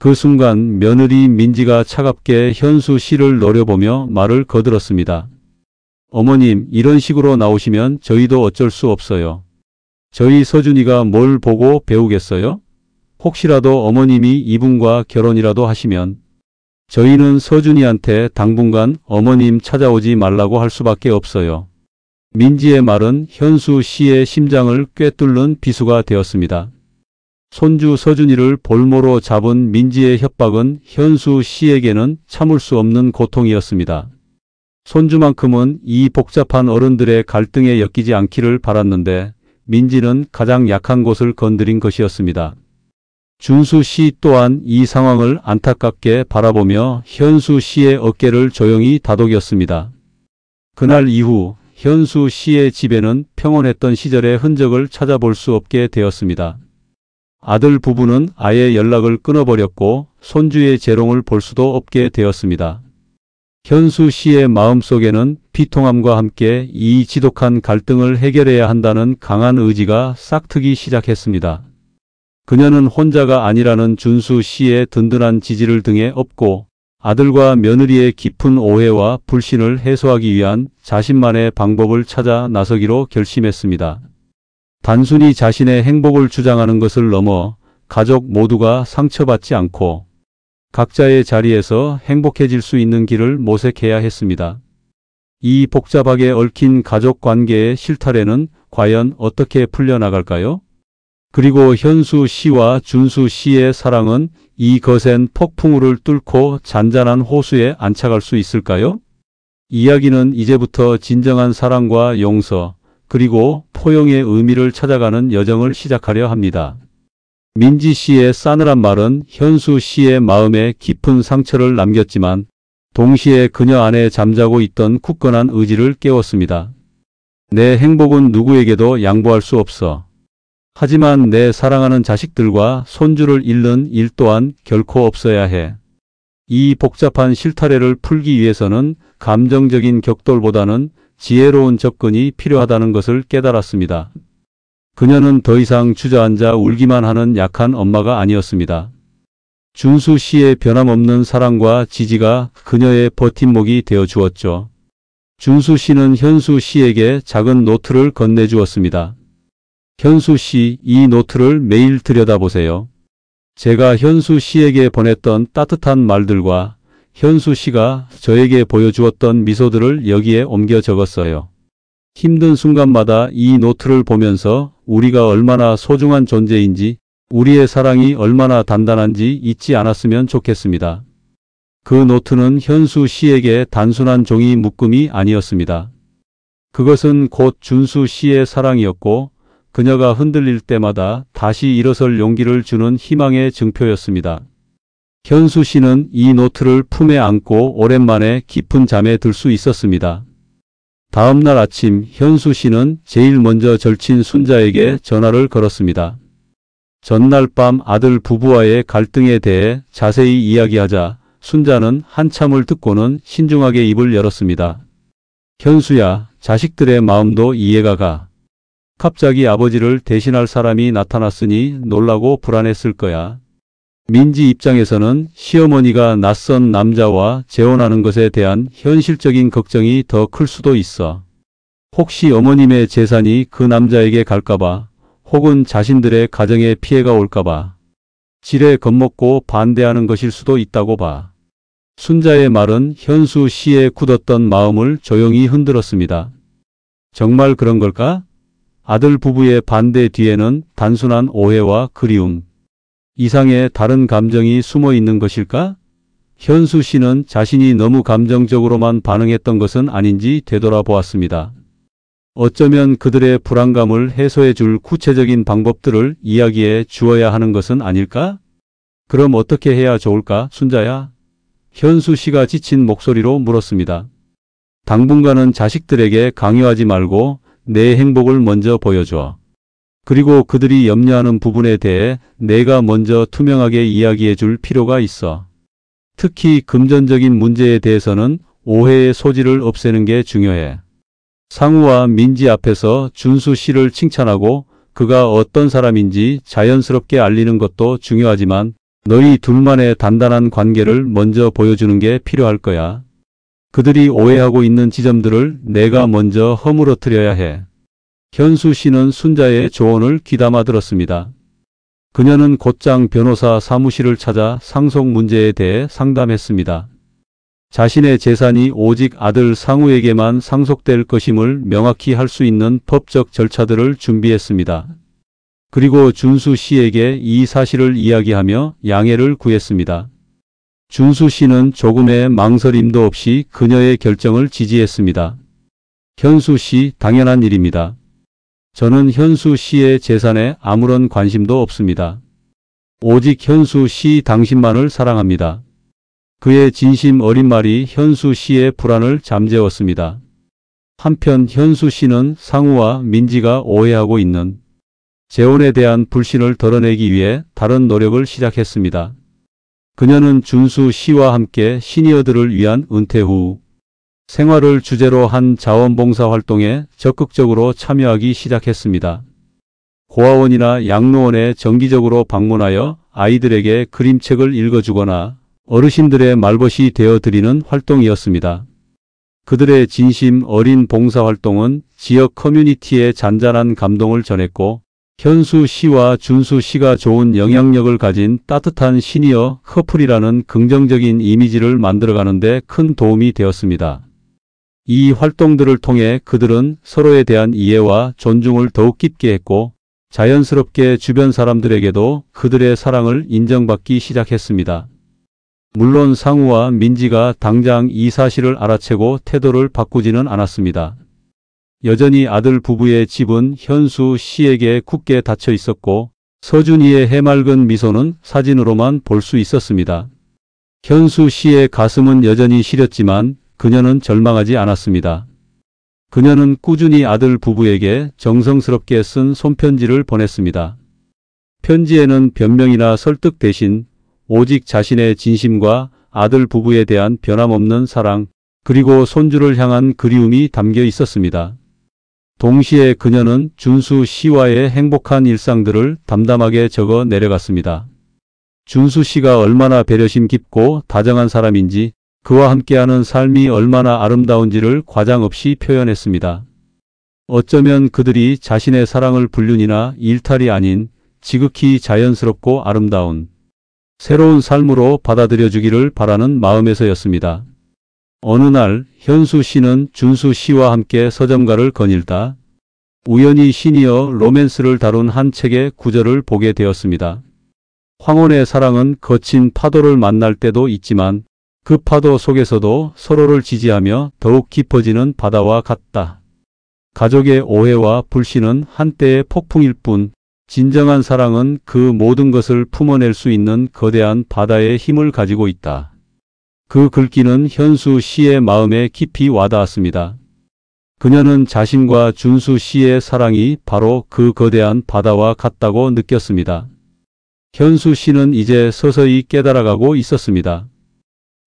그 순간 며느리 민지가 차갑게 현수 씨를 노려보며 말을 거들었습니다. 어머님, 이런 식으로 나오시면 저희도 어쩔 수 없어요. 저희 서준이가 뭘 보고 배우겠어요? 혹시라도 어머님이 이분과 결혼이라도 하시면 저희는 서준이한테 당분간 어머님 찾아오지 말라고 할 수밖에 없어요. 민지의 말은 현수 씨의 심장을 꿰뚫는 비수가 되었습니다. 손주 서준이를 볼모로 잡은 민지의 협박은 현수 씨에게는 참을 수 없는 고통이었습니다. 손주만큼은 이 복잡한 어른들의 갈등에 엮이지 않기를 바랐는데 민지는 가장 약한 곳을 건드린 것이었습니다. 준수 씨 또한 이 상황을 안타깝게 바라보며 현수 씨의 어깨를 조용히 다독였습니다. 그날 이후 현수 씨의 집에는 평온했던 시절의 흔적을 찾아볼 수 없게 되었습니다. 아들 부부는 아예 연락을 끊어버렸고 손주의 재롱을 볼 수도 없게 되었습니다. 현수 씨의 마음속에는 비통함과 함께 이 지독한 갈등을 해결해야 한다는 강한 의지가 싹트기 시작했습니다. 그녀는 혼자가 아니라는 준수 씨의 든든한 지지를 등에 업고 아들과 며느리의 깊은 오해와 불신을 해소하기 위한 자신만의 방법을 찾아 나서기로 결심했습니다. 단순히 자신의 행복을 주장하는 것을 넘어 가족 모두가 상처받지 않고 각자의 자리에서 행복해질 수 있는 길을 모색해야 했습니다. 이 복잡하게 얽힌 가족 관계의 실타래는 과연 어떻게 풀려나갈까요? 그리고 현수 씨와 준수 씨의 사랑은 이 거센 폭풍우를 뚫고 잔잔한 호수에 안착할 수 있을까요? 이야기는 이제부터 진정한 사랑과 용서, 그리고 포용의 의미를 찾아가는 여정을 시작하려 합니다. 민지 씨의 싸늘한 말은 현수 씨의 마음에 깊은 상처를 남겼지만 동시에 그녀 안에 잠자고 있던 굳건한 의지를 깨웠습니다. 내 행복은 누구에게도 양보할 수 없어. 하지만 내 사랑하는 자식들과 손주를 잃는 일 또한 결코 없어야 해. 이 복잡한 실타래를 풀기 위해서는 감정적인 격돌보다는 지혜로운 접근이 필요하다는 것을 깨달았습니다. 그녀는 더 이상 주저앉아 울기만 하는 약한 엄마가 아니었습니다. 준수 씨의 변함없는 사랑과 지지가 그녀의 버팀목이 되어 주었죠. 준수 씨는 현수 씨에게 작은 노트를 건네주었습니다. 현수 씨, 이 노트를 매일 들여다보세요. 제가 현수 씨에게 보냈던 따뜻한 말들과 현수 씨가 저에게 보여주었던 미소들을 여기에 옮겨 적었어요. 힘든 순간마다 이 노트를 보면서 우리가 얼마나 소중한 존재인지, 우리의 사랑이 얼마나 단단한지 잊지 않았으면 좋겠습니다. 그 노트는 현수 씨에게 단순한 종이 묶음이 아니었습니다. 그것은 곧 준수 씨의 사랑이었고 그녀가 흔들릴 때마다 다시 일어설 용기를 주는 희망의 증표였습니다. 현수 씨는 이 노트를 품에 안고 오랜만에 깊은 잠에 들 수 있었습니다. 다음 날 아침 현수 씨는 제일 먼저 절친 순자에게 전화를 걸었습니다. 전날 밤 아들 부부와의 갈등에 대해 자세히 이야기하자 순자는 한참을 듣고는 신중하게 입을 열었습니다. 현수야, 자식들의 마음도 이해가 가. 갑자기 아버지를 대신할 사람이 나타났으니 놀라고 불안했을 거야. 민지 입장에서는 시어머니가 낯선 남자와 재혼하는 것에 대한 현실적인 걱정이 더 클 수도 있어. 혹시 어머님의 재산이 그 남자에게 갈까봐, 혹은 자신들의 가정에 피해가 올까봐 지레 겁먹고 반대하는 것일 수도 있다고 봐. 순자의 말은 현수 씨의 굳었던 마음을 조용히 흔들었습니다. 정말 그런 걸까? 아들 부부의 반대 뒤에는 단순한 오해와 그리움 이상의 다른 감정이 숨어 있는 것일까? 현수 씨는 자신이 너무 감정적으로만 반응했던 것은 아닌지 되돌아보았습니다. 어쩌면 그들의 불안감을 해소해 줄 구체적인 방법들을 이야기해 주어야 하는 것은 아닐까? 그럼 어떻게 해야 좋을까, 순자야? 현수 씨가 지친 목소리로 물었습니다. 당분간은 자식들에게 강요하지 말고 내 행복을 먼저 보여줘. 그리고 그들이 염려하는 부분에 대해 내가 먼저 투명하게 이야기해 줄 필요가 있어. 특히 금전적인 문제에 대해서는 오해의 소지를 없애는 게 중요해. 상우와 민지 앞에서 준수 씨를 칭찬하고 그가 어떤 사람인지 자연스럽게 알리는 것도 중요하지만 너희 둘만의 단단한 관계를 먼저 보여주는 게 필요할 거야. 그들이 오해하고 있는 지점들을 내가 먼저 허물어뜨려야 해. 현수 씨는 순자의 조언을 귀담아 들었습니다. 그녀는 곧장 변호사 사무실을 찾아 상속 문제에 대해 상담했습니다. 자신의 재산이 오직 아들 상우에게만 상속될 것임을 명확히 할 수 있는 법적 절차들을 준비했습니다. 그리고 준수 씨에게 이 사실을 이야기하며 양해를 구했습니다. 준수 씨는 조금의 망설임도 없이 그녀의 결정을 지지했습니다. 현수 씨, 당연한 일입니다. 저는 현수 씨의 재산에 아무런 관심도 없습니다. 오직 현수 씨 당신만을 사랑합니다. 그의 진심 어린 말이 현수 씨의 불안을 잠재웠습니다. 한편 현수 씨는 상우와 민지가 오해하고 있는 재혼에 대한 불신을 덜어내기 위해 다른 노력을 시작했습니다. 그녀는 준수 씨와 함께 시니어들을 위한 은퇴 후 생활을 주제로 한 자원봉사 활동에 적극적으로 참여하기 시작했습니다. 고아원이나 양로원에 정기적으로 방문하여 아이들에게 그림책을 읽어주거나 어르신들의 말벗이 되어드리는 활동이었습니다. 그들의 진심 어린 봉사활동은 지역 커뮤니티에 잔잔한 감동을 전했고 현수 씨와 준수 씨가 좋은 영향력을 가진 따뜻한 시니어 커플이라는 긍정적인 이미지를 만들어가는 데 큰 도움이 되었습니다. 이 활동들을 통해 그들은 서로에 대한 이해와 존중을 더욱 깊게 했고 자연스럽게 주변 사람들에게도 그들의 사랑을 인정받기 시작했습니다. 물론 상우와 민지가 당장 이 사실을 알아채고 태도를 바꾸지는 않았습니다. 여전히 아들 부부의 집은 현수 씨에게 굳게 닫혀 있었고 서준이의 해맑은 미소는 사진으로만 볼 수 있었습니다. 현수 씨의 가슴은 여전히 시렸지만 그녀는 절망하지 않았습니다. 그녀는 꾸준히 아들 부부에게 정성스럽게 쓴 손편지를 보냈습니다. 편지에는 변명이나 설득 대신 오직 자신의 진심과 아들 부부에 대한 변함없는 사랑, 그리고 손주를 향한 그리움이 담겨 있었습니다. 동시에 그녀는 준수 씨와의 행복한 일상들을 담담하게 적어 내려갔습니다. 준수 씨가 얼마나 배려심 깊고 다정한 사람인지, 그와 함께하는 삶이 얼마나 아름다운지를 과장 없이 표현했습니다. 어쩌면 그들이 자신의 사랑을 불륜이나 일탈이 아닌 지극히 자연스럽고 아름다운 새로운 삶으로 받아들여주기를 바라는 마음에서였습니다. 어느 날 현수 씨는 준수 씨와 함께 서점가를 거닐다 우연히 시니어 로맨스를 다룬 한 책의 구절을 보게 되었습니다. 황혼의 사랑은 거친 파도를 만날 때도 있지만 그 파도 속에서도 서로를 지지하며 더욱 깊어지는 바다와 같다. 가족의 오해와 불신은 한때의 폭풍일 뿐 진정한 사랑은 그 모든 것을 품어낼 수 있는 거대한 바다의 힘을 가지고 있다. 그 글귀는 현수 씨의 마음에 깊이 와닿았습니다. 그녀는 자신과 준수 씨의 사랑이 바로 그 거대한 바다와 같다고 느꼈습니다. 현수 씨는 이제 서서히 깨달아가고 있었습니다.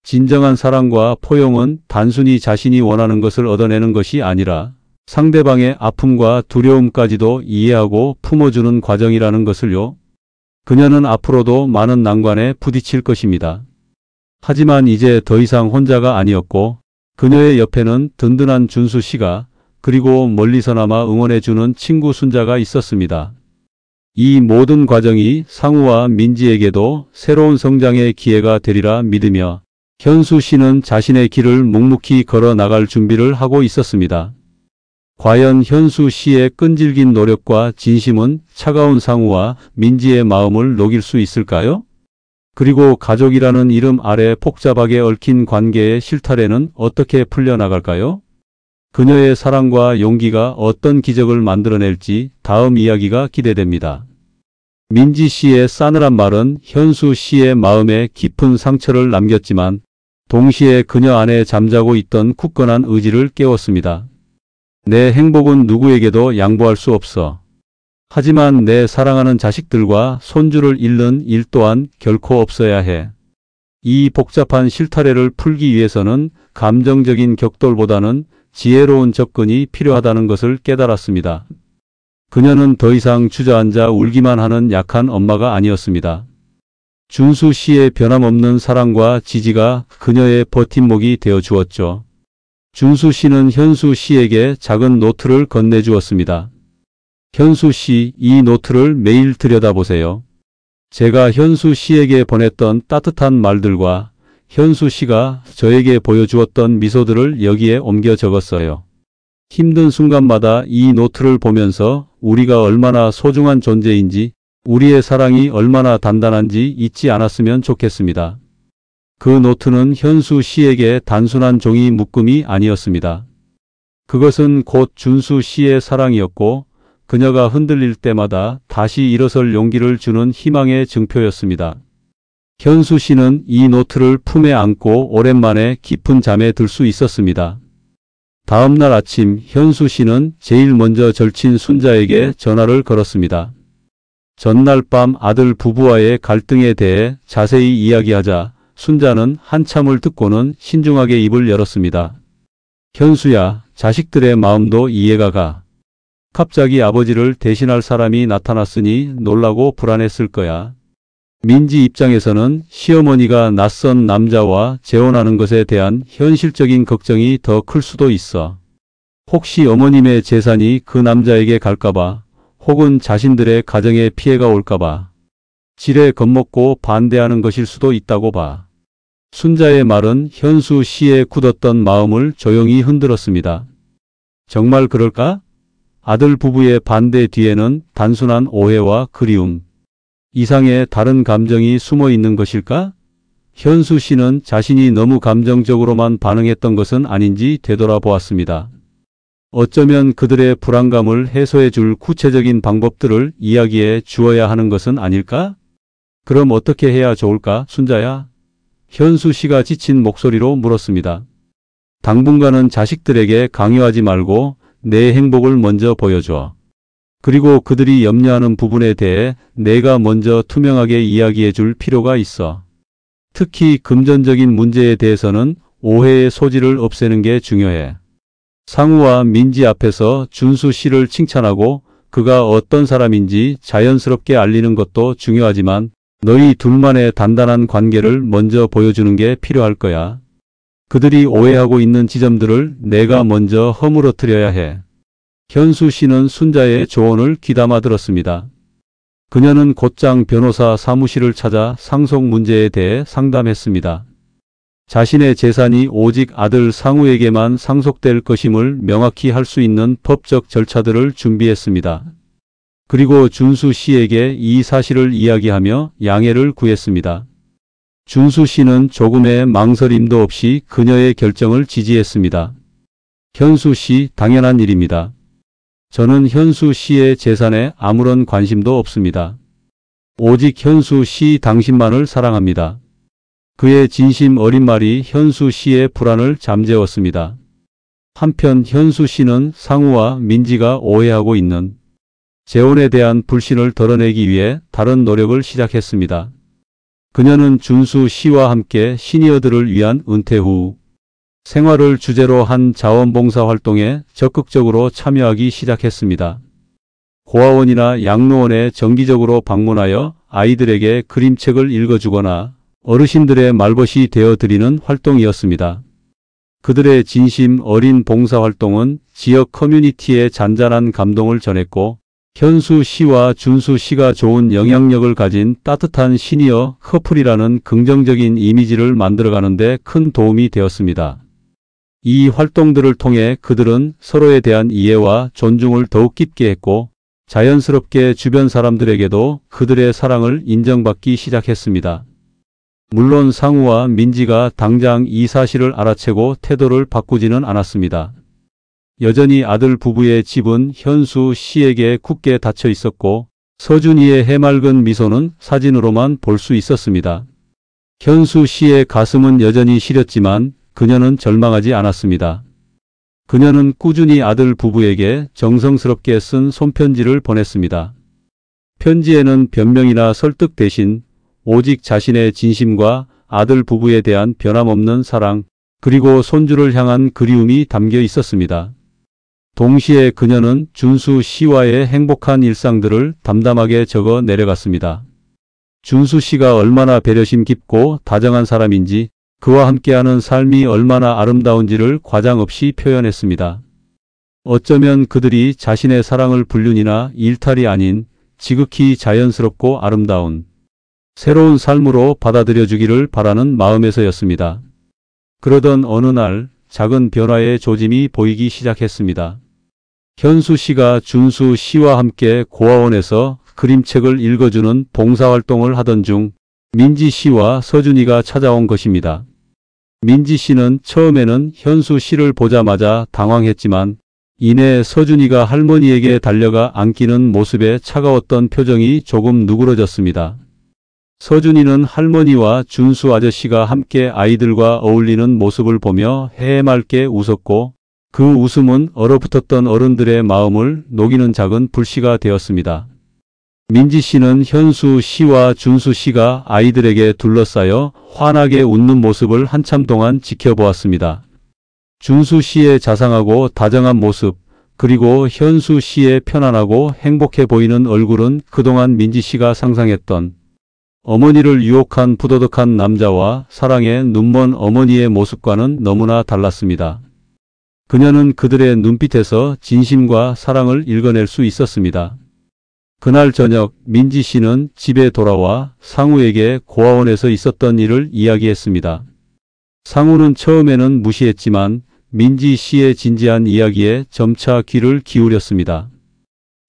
진정한 사랑과 포용은 단순히 자신이 원하는 것을 얻어내는 것이 아니라 상대방의 아픔과 두려움까지도 이해하고 품어주는 과정이라는 것을요. 그녀는 앞으로도 많은 난관에 부딪힐 것입니다. 하지만 이제 더 이상 혼자가 아니었고 그녀의 옆에는 든든한 준수 씨가 그리고 멀리서나마 응원해주는 친구 순자가 있었습니다. 이 모든 과정이 상우와 민지에게도 새로운 성장의 기회가 되리라 믿으며 현수 씨는 자신의 길을 묵묵히 걸어 나갈 준비를 하고 있었습니다. 과연 현수 씨의 끈질긴 노력과 진심은 차가운 상우와 민지의 마음을 녹일 수 있을까요? 그리고 가족이라는 이름 아래 복잡하게 얽힌 관계의 실타래는 어떻게 풀려나갈까요? 그녀의 사랑과 용기가 어떤 기적을 만들어낼지 다음 이야기가 기대됩니다. 민지 씨의 싸늘한 말은 현수 씨의 마음에 깊은 상처를 남겼지만 동시에 그녀 안에 잠자고 있던 굳건한 의지를 깨웠습니다. 내 행복은 누구에게도 양보할 수 없어. 하지만 내 사랑하는 자식들과 손주를 잃는 일 또한 결코 없어야 해. 이 복잡한 실타래를 풀기 위해서는 감정적인 격돌보다는 지혜로운 접근이 필요하다는 것을 깨달았습니다. 그녀는 더 이상 주저앉아 울기만 하는 약한 엄마가 아니었습니다. 준수 씨의 변함없는 사랑과 지지가 그녀의 버팀목이 되어 주었죠. 준수 씨는 현수 씨에게 작은 노트를 건네주었습니다. 현수 씨, 이 노트를 매일 들여다보세요. 제가 현수 씨에게 보냈던 따뜻한 말들과 현수 씨가 저에게 보여주었던 미소들을 여기에 옮겨 적었어요. 힘든 순간마다 이 노트를 보면서 우리가 얼마나 소중한 존재인지, 우리의 사랑이 얼마나 단단한지 잊지 않았으면 좋겠습니다. 그 노트는 현수 씨에게 단순한 종이 묶음이 아니었습니다. 그것은 곧 준수 씨의 사랑이었고 그녀가 흔들릴 때마다 다시 일어설 용기를 주는 희망의 증표였습니다. 현수 씨는 이 노트를 품에 안고 오랜만에 깊은 잠에 들 수 있었습니다. 다음 날 아침 현수 씨는 제일 먼저 절친 순자에게 전화를 걸었습니다. 전날 밤 아들 부부와의 갈등에 대해 자세히 이야기하자 순자는 한참을 듣고는 신중하게 입을 열었습니다. 현수야, 자식들의 마음도 이해가 가. 갑자기 아버지를 대신할 사람이 나타났으니 놀라고 불안했을 거야. 민지 입장에서는 시어머니가 낯선 남자와 재혼하는 것에 대한 현실적인 걱정이 더 클 수도 있어. 혹시 어머님의 재산이 그 남자에게 갈까봐, 혹은 자신들의 가정에 피해가 올까봐 지레 겁먹고 반대하는 것일 수도 있다고 봐. 순자의 말은 현수 씨의 굳었던 마음을 조용히 흔들었습니다. 정말 그럴까? 아들 부부의 반대 뒤에는 단순한 오해와 그리움 이상의 다른 감정이 숨어 있는 것일까? 현수 씨는 자신이 너무 감정적으로만 반응했던 것은 아닌지 되돌아보았습니다. 어쩌면 그들의 불안감을 해소해 줄 구체적인 방법들을 이야기해 주어야 하는 것은 아닐까? 그럼 어떻게 해야 좋을까, 순자야? 현수 씨가 지친 목소리로 물었습니다. 당분간은 자식들에게 강요하지 말고 내 행복을 먼저 보여줘. 그리고 그들이 염려하는 부분에 대해 내가 먼저 투명하게 이야기해 줄 필요가 있어. 특히 금전적인 문제에 대해서는 오해의 소지를 없애는 게 중요해. 상우와 민지 앞에서 준수 씨를 칭찬하고 그가 어떤 사람인지 자연스럽게 알리는 것도 중요하지만 너희 둘만의 단단한 관계를 먼저 보여주는 게 필요할 거야. 그들이 오해하고 있는 지점들을 내가 먼저 허물어뜨려야 해. 현수 씨는 순자의 조언을 귀담아 들었습니다. 그녀는 곧장 변호사 사무실을 찾아 상속 문제에 대해 상담했습니다. 자신의 재산이 오직 아들 상우에게만 상속될 것임을 명확히 할 수 있는 법적 절차들을 준비했습니다. 그리고 준수 씨에게 이 사실을 이야기하며 양해를 구했습니다. 준수 씨는 조금의 망설임도 없이 그녀의 결정을 지지했습니다. 현수 씨, 당연한 일입니다. 저는 현수 씨의 재산에 아무런 관심도 없습니다. 오직 현수 씨 당신만을 사랑합니다. 그의 진심 어린 말이 현수 씨의 불안을 잠재웠습니다. 한편 현수 씨는 상우와 민지가 오해하고 있는 재혼에 대한 불신을 덜어내기 위해 다른 노력을 시작했습니다. 그녀는 준수 씨와 함께 시니어들을 위한 은퇴 후 생활을 주제로 한 자원봉사 활동에 적극적으로 참여하기 시작했습니다. 고아원이나 양로원에 정기적으로 방문하여 아이들에게 그림책을 읽어주거나 어르신들의 말벗이 되어드리는 활동이었습니다. 그들의 진심 어린 봉사활동은 지역 커뮤니티에 잔잔한 감동을 전했고 현수 씨와 준수 씨가 좋은 영향력을 가진 따뜻한 시니어 커플이라는 긍정적인 이미지를 만들어가는 데 큰 도움이 되었습니다. 이 활동들을 통해 그들은 서로에 대한 이해와 존중을 더욱 깊게 했고 자연스럽게 주변 사람들에게도 그들의 사랑을 인정받기 시작했습니다. 물론 상우와 민지가 당장 이 사실을 알아채고 태도를 바꾸지는 않았습니다. 여전히 아들 부부의 집은 현수 씨에게 굳게 닫혀 있었고 서준이의 해맑은 미소는 사진으로만 볼 수 있었습니다. 현수 씨의 가슴은 여전히 시렸지만 그녀는 절망하지 않았습니다. 그녀는 꾸준히 아들 부부에게 정성스럽게 쓴 손편지를 보냈습니다. 편지에는 변명이나 설득 대신 오직 자신의 진심과 아들 부부에 대한 변함없는 사랑, 그리고 손주를 향한 그리움이 담겨 있었습니다. 동시에 그녀는 준수 씨와의 행복한 일상들을 담담하게 적어 내려갔습니다. 준수 씨가 얼마나 배려심 깊고 다정한 사람인지, 그와 함께하는 삶이 얼마나 아름다운지를 과장 없이 표현했습니다. 어쩌면 그들이 자신의 사랑을 불륜이나 일탈이 아닌 지극히 자연스럽고 아름다운 새로운 삶으로 받아들여 주기를 바라는 마음에서였습니다. 그러던 어느 날 작은 변화의 조짐이 보이기 시작했습니다. 현수 씨가 준수 씨와 함께 고아원에서 그림책을 읽어주는 봉사활동을 하던 중 민지 씨와 서준이가 찾아온 것입니다. 민지 씨는 처음에는 현수 씨를 보자마자 당황했지만 이내 서준이가 할머니에게 달려가 안기는 모습에 차가웠던 표정이 조금 누그러졌습니다. 서준이는 할머니와 준수 아저씨가 함께 아이들과 어울리는 모습을 보며 해맑게 웃었고 그 웃음은 얼어붙었던 어른들의 마음을 녹이는 작은 불씨가 되었습니다. 민지 씨는 현수 씨와 준수 씨가 아이들에게 둘러싸여 환하게 웃는 모습을 한참 동안 지켜보았습니다. 준수 씨의 자상하고 다정한 모습, 그리고 현수 씨의 편안하고 행복해 보이는 얼굴은 그동안 민지 씨가 상상했던 어머니를 유혹한 부도덕한 남자와 사랑에 눈먼 어머니의 모습과는 너무나 달랐습니다. 그녀는 그들의 눈빛에서 진심과 사랑을 읽어낼 수 있었습니다. 그날 저녁 민지 씨는 집에 돌아와 상우에게 고아원에서 있었던 일을 이야기했습니다. 상우는 처음에는 무시했지만 민지 씨의 진지한 이야기에 점차 귀를 기울였습니다.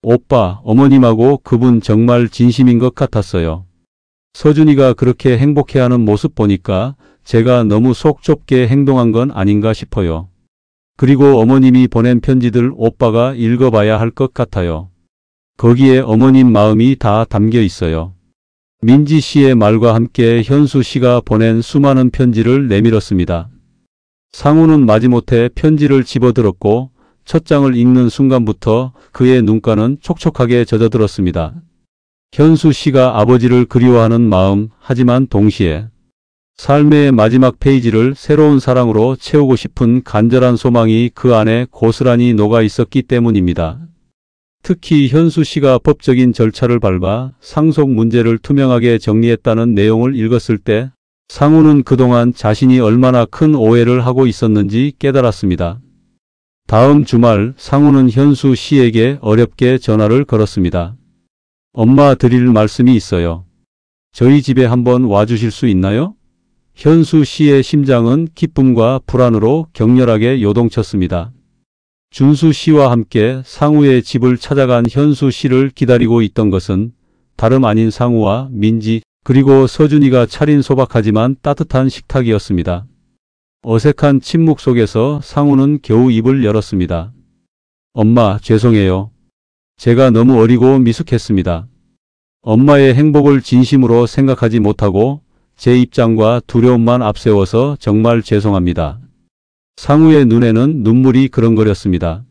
오빠, 어머님하고 그분 정말 진심인 것 같았어요. 서준이가 그렇게 행복해하는 모습 보니까 제가 너무 속 좁게 행동한 건 아닌가 싶어요. 그리고 어머님이 보낸 편지들 오빠가 읽어봐야 할 것 같아요. 거기에 어머님 마음이 다 담겨 있어요. 민지 씨의 말과 함께 현수 씨가 보낸 수많은 편지를 내밀었습니다. 상우는 마지못해 편지를 집어들었고 첫 장을 읽는 순간부터 그의 눈가는 촉촉하게 젖어들었습니다. 현수 씨가 아버지를 그리워하는 마음, 하지만 동시에 삶의 마지막 페이지를 새로운 사랑으로 채우고 싶은 간절한 소망이 그 안에 고스란히 녹아 있었기 때문입니다. 특히 현수 씨가 법적인 절차를 밟아 상속 문제를 투명하게 정리했다는 내용을 읽었을 때 상우는 그동안 자신이 얼마나 큰 오해를 하고 있었는지 깨달았습니다. 다음 주말 상우는 현수 씨에게 어렵게 전화를 걸었습니다. 엄마 드릴 말씀이 있어요. 저희 집에 한번 와주실 수 있나요? 현수 씨의 심장은 기쁨과 불안으로 격렬하게 요동쳤습니다. 준수 씨와 함께 상우의 집을 찾아간 현수 씨를 기다리고 있던 것은 다름 아닌 상우와 민지 그리고 서준이가 차린 소박하지만 따뜻한 식탁이었습니다. 어색한 침묵 속에서 상우는 겨우 입을 열었습니다. 엄마, 죄송해요. 제가 너무 어리고 미숙했습니다. 엄마의 행복을 진심으로 생각하지 못하고 제 입장과 두려움만 앞세워서 정말 죄송합니다. 상우의 눈에는 눈물이 그렁거렸습니다.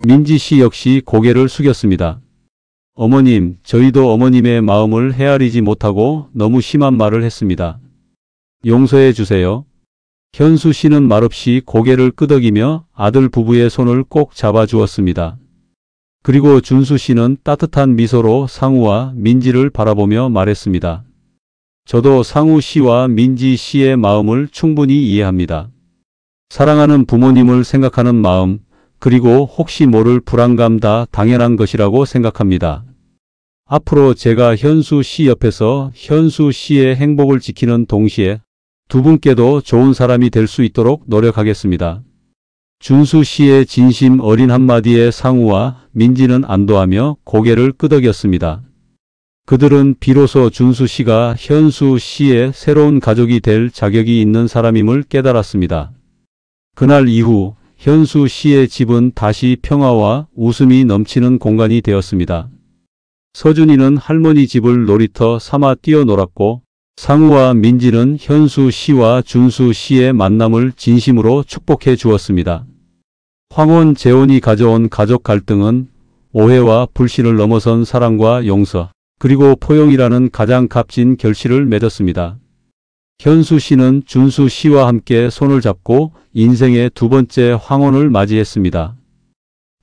민지 씨 역시 고개를 숙였습니다. 어머님, 저희도 어머님의 마음을 헤아리지 못하고 너무 심한 말을 했습니다. 용서해 주세요. 현수 씨는 말없이 고개를 끄덕이며 아들 부부의 손을 꼭 잡아주었습니다. 그리고 준수 씨는 따뜻한 미소로 상우와 민지를 바라보며 말했습니다. 저도 상우 씨와 민지 씨의 마음을 충분히 이해합니다. 사랑하는 부모님을 생각하는 마음, 그리고 혹시 모를 불안감 다 당연한 것이라고 생각합니다. 앞으로 제가 현수 씨 옆에서 현수 씨의 행복을 지키는 동시에 두 분께도 좋은 사람이 될 수 있도록 노력하겠습니다. 준수 씨의 진심 어린 한마디에 상우와 민지는 안도하며 고개를 끄덕였습니다. 그들은 비로소 준수 씨가 현수 씨의 새로운 가족이 될 자격이 있는 사람임을 깨달았습니다. 그날 이후 현수 씨의 집은 다시 평화와 웃음이 넘치는 공간이 되었습니다. 서준이는 할머니 집을 놀이터 삼아 뛰어놀았고 상우와 민지는 현수 씨와 준수 씨의 만남을 진심으로 축복해 주었습니다. 황혼 재혼이 가져온 가족 갈등은 오해와 불신을 넘어선 사랑과 용서, 그리고 포용이라는 가장 값진 결실을 맺었습니다. 현수 씨는 준수 씨와 함께 손을 잡고 인생의 두 번째 황혼을 맞이했습니다.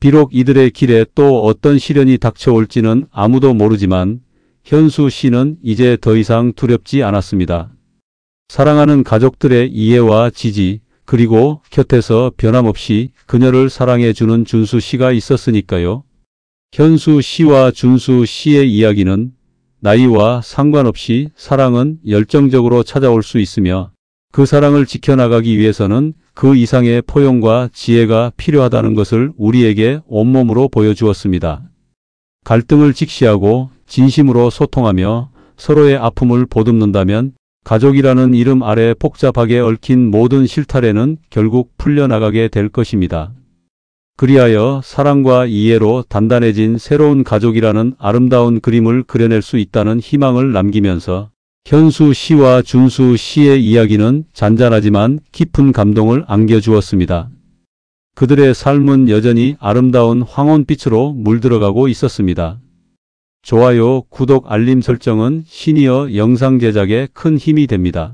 비록 이들의 길에 또 어떤 시련이 닥쳐올지는 아무도 모르지만 현수 씨는 이제 더 이상 두렵지 않았습니다. 사랑하는 가족들의 이해와 지지, 그리고 곁에서 변함없이 그녀를 사랑해주는 준수 씨가 있었으니까요. 현수 씨와 준수 씨의 이야기는 나이와 상관없이 사랑은 열정적으로 찾아올 수 있으며 그 사랑을 지켜나가기 위해서는 그 이상의 포용과 지혜가 필요하다는 것을 우리에게 온몸으로 보여주었습니다. 갈등을 직시하고 진심으로 소통하며 서로의 아픔을 보듬는다면 가족이라는 이름 아래 복잡하게 얽힌 모든 실타래는 결국 풀려나가게 될 것입니다. 그리하여 사랑과 이해로 단단해진 새로운 가족이라는 아름다운 그림을 그려낼 수 있다는 희망을 남기면서 현수 씨와 준수 씨의 이야기는 잔잔하지만 깊은 감동을 안겨주었습니다. 그들의 삶은 여전히 아름다운 황혼빛으로 물들어가고 있었습니다. 좋아요, 구독, 알림 설정은 시니어 영상 제작에 큰 힘이 됩니다.